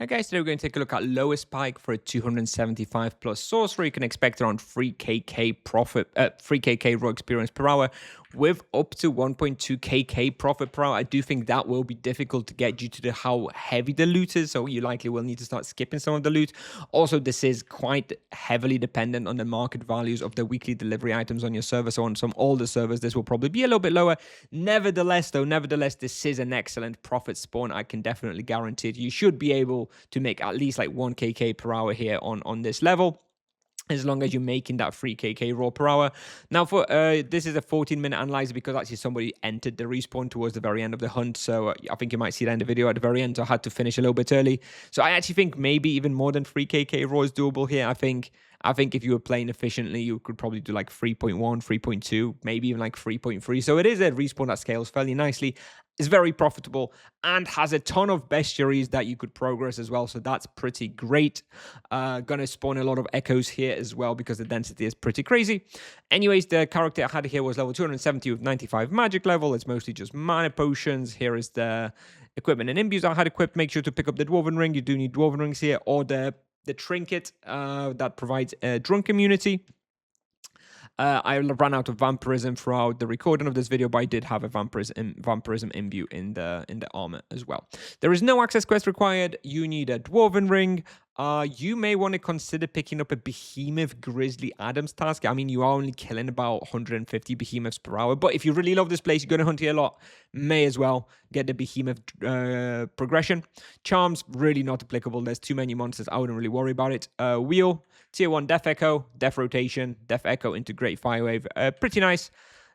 Okay, so we're going to take a look at lowest spike for a 275 plus sorcerer. You can expect around 3kk profit, 3kk raw experience per hour with up to 1.2kk profit per hour. I do think that will be difficult to get due to how heavy the loot is, so you likely will need to start skipping some of the loot. Also, this is quite heavily dependent on the market values of the weekly delivery items on your server. So on some older servers, this will probably be a little bit lower. Nevertheless, this is an excellent profit spawn. I can definitely guarantee it. You should be able to make at least like 1kk per hour here on this level, as long as you're making that 3kk raw per hour. Now for this is a 14-minute analyzer because actually somebody entered the respawn towards the very end of the hunt, so I think you might see that in the video at the very end, so I had to finish a little bit early. So I actually think maybe even more than 3kk raw is doable here. I think if you were playing efficiently, you could probably do like 3.1, 3.2, maybe even like 3.3. So it is a respawn that scales fairly nicely. It's very profitable and has a ton of bestiaries that you could progress as well. So that's pretty great. Gonna spawn a lot of echoes here as well because the density is pretty crazy. Anyways, the character I had here was level 270 with 95 magic level. It's mostly just mana potions. Here is the equipment and imbues I had equipped. Make sure to pick up the Dwarven Ring. You do need Dwarven Rings here, or the trinket that provides a drunk immunity. I ran out of vampirism throughout the recording of this video, but I did have a vampirism imbue in the armor as well. There is no access quest required. You need a Dwarven Ring. You may want to consider picking up a Behemoth Grizzly Adams task. I mean, you are only killing about 150 behemoths per hour, but if you really love this place, you're going to hunt here a lot, may as well get the Behemoth progression. Charms, really not applicable. There's too many monsters. I wouldn't really worry about it. Wheel, Tier 1 Death Echo, Death Rotation, Death Echo into Great Firewave. Pretty nice.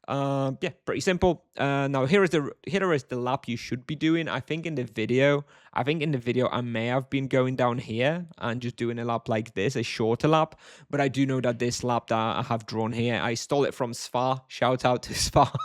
Yeah, pretty simple. Now here is the lap you should be doing. I think in the video I may have been going down here and just doing a lap like this, a shorter lap. But I do know that this lap that I have drawn here, I stole it from Svar. Shout out to Svar.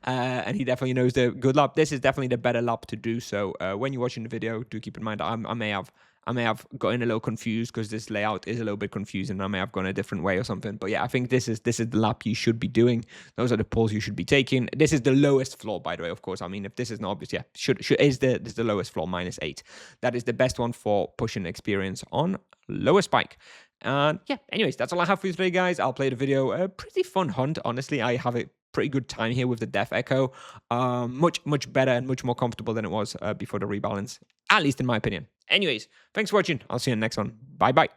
And he definitely knows the good lap. This is definitely the better lap to do. So when you're watching the video, do keep in mind that I may have gotten a little confused because this layout is a little bit confusing. I may have gone a different way or something. But yeah, I think this is the lap you should be doing. Those are the pulls you should be taking. This is the lowest floor, by the way, of course. I mean, if this is not obvious, yeah, this is the lowest floor, -8. That is the best one for pushing experience on lower spike. And yeah, anyways, that's all I have for you today, guys. I'll play the video. A pretty fun hunt, honestly. I have a pretty good time here with the Death Echo. Much better and much more comfortable than it was before the rebalance, at least in my opinion. Anyways, thanks for watching. I'll see you in the next one. Bye.